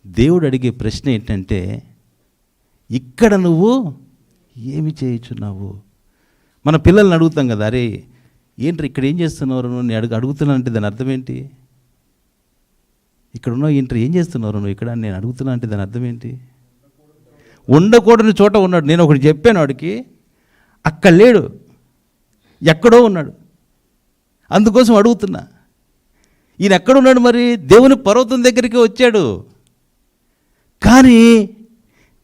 దేవుడు అడిగే ప్రశ్న ఏంటంటే, ఇక్కడ నువ్వు ఏమి చేయుచున్నావు? మన పిల్లల్ని అడుగుతాం కదా, అరే ఏంటి ఇక్కడ ఏం చేస్తున్నారు నువ్వు? నేను అడుగుతున్నా అంటే దాని అర్థం ఏంటి? ఇక్కడ ఉన్నావు ఏంటి, ఏం చేస్తున్నారు నువ్వు ఇక్కడ నేను అడుగుతున్నా అంటే దాని అర్థం ఏంటి? ఉండకూడని చోట ఉన్నాడు. నేను ఒకటి చెప్పాను వాడికి, అక్కడ లేడు, ఎక్కడో ఉన్నాడు, అందుకోసం అడుగుతున్నా. ఈయన ఎక్కడున్నాడు మరి? దేవుని పర్వతం దగ్గరికి వచ్చాడు, కానీ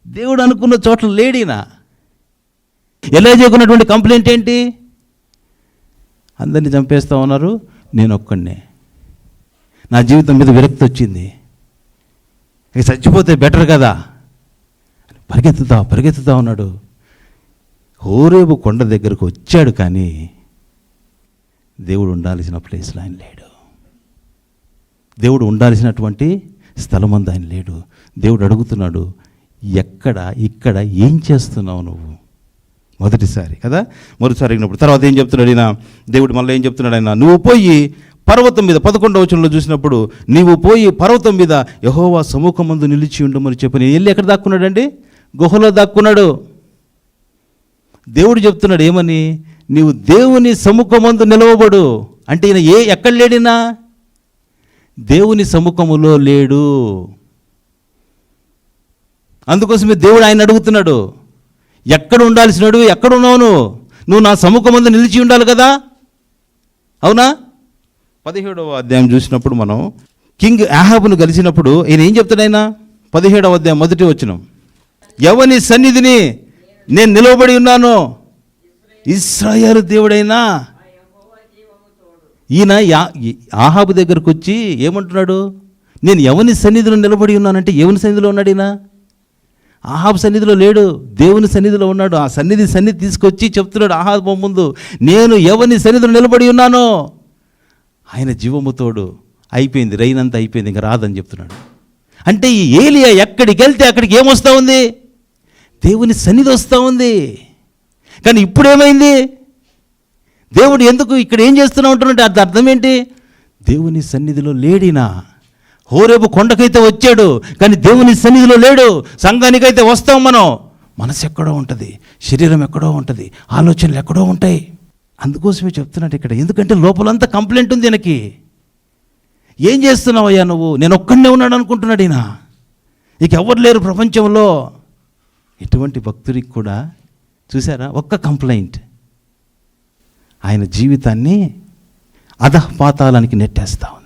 దేవుడు అనుకున్న చోట్ల లేడిన. ఎలీషాకున్నటువంటి కంప్లైంట్ ఏంటి? అందరినీ చంపేస్తా ఉన్నారు, నేను ఒక్కడినే, నా జీవితం మీద విరక్తి వచ్చింది, ఇక చచ్చిపోతే బెటర్ కదా, పరిగెత్తుతా ఉన్నాడు. హోరేబు కొండ దగ్గరకు వచ్చాడు, కానీ దేవుడు ఉండాల్సిన ప్లేస్లో ఆయన లేడు. దేవుడు ఉండాల్సినటువంటి స్థలమందు ఆయన లేడు. దేవుడు అడుగుతున్నాడు, ఇక్కడ ఏం చేస్తున్నావు నువ్వు? మొదటిసారి కదా, మొదటిసారి అడిగినప్పుడు. తర్వాత ఏం చెప్తున్నాడు ఆయన? దేవుడు మళ్ళీ ఏం చెప్తున్నాడు ఆయన? నువ్వు పోయి పర్వతం మీద, 11వ వచనంలో చూసినప్పుడు, నీవు పోయి పర్వతం మీద యెహోవా సముఖమందు నిలిచి ఉండమని చెప్పి, నేను వెళ్ళి ఎక్కడ దాక్కున్నాడండి? గుహలో దాక్కున్నాడు. దేవుడు చెప్తున్నాడు ఏమని? నీవు దేవుని సముఖమందు నిలవబడు. అంటే ఈయన ఎక్కడ లేడినా? దేవుని సముఖములో లేడు. అందుకోసమే దేవుడు ఆయన అడుగుతున్నాడు, ఎక్కడ ఉండాల్సినాడు? ఎక్కడ ఉన్నావు నువ్వు? నా సముఖమందు నిలిచి ఉండాలి కదా, అవునా? 17వ అధ్యాయం చూసినప్పుడు మనం కింగ్ ఆహాబును కలిసినప్పుడు ఈయన ఏం చెప్తాడు? ఆయన 17వ అధ్యాయం 1వ వచనం, ఎవని సన్నిధిని నేను నిలవబడి ఉన్నాను, ఇశ్రాయేలు దేవుడైనా. ఈయన ఆహాబు దగ్గరకు వచ్చి ఏమంటున్నాడు? నేను ఎవని సన్నిధిలో నిలబడి ఉన్నానంటే, ఎవని సన్నిధిలో ఉన్నాడు ఈయన? ఆహాబు సన్నిధిలో లేడు, దేవుని సన్నిధిలో ఉన్నాడు. ఆ సన్నిధి తీసుకొచ్చి చెప్తున్నాడు ఆహాబు ముందు, నేను ఎవని సన్నిధిలో నిలబడి ఉన్నానో ఆయన జీవముతోడు. అయిపోయింది, రైనంతా అయిపోయింది, ఇంకా రాదని చెప్తున్నాడు. అంటే ఈ ఏలియా ఎక్కడికి వెళ్తే అక్కడికి ఏమొస్తూ ఉంది? దేవుని సన్నిధి వస్తూ ఉంది. కానీ ఇప్పుడు ఏమైంది? దేవుడు ఎందుకు ఇక్కడ ఏం చేస్తున్నా ఉంటున్నట్టు అది అర్థం ఏంటి? దేవుని సన్నిధిలో లేడినా. హోరేబు కొండకైతే వచ్చాడు, కానీ దేవుని సన్నిధిలో లేడు. సంఘానికైతే వస్తాం మనం, మనసు ఎక్కడో ఉంటుంది, శరీరం ఎక్కడో ఉంటుంది, ఆలోచనలు ఎక్కడో ఉంటాయి. అందుకోసమే చెప్తున్నట్టు ఇక్కడ, ఎందుకంటే లోపలంతా కంప్లైంట్ ఉంది ఈయనకి. ఏం చేస్తున్నావు అయ్యా నువ్వు? నేను ఒక్కడనే ఉన్నాడు అనుకుంటున్నాడు ఈయన, ఇక ఎవరు లేరు ప్రపంచంలో. ఇటువంటి భక్తుడికి కూడా చూసారా, ఒక్క కంప్లైంట్ ఆయన జీవితాన్ని అధఃపాతాళానికి నెట్టేస్తా ఉంది.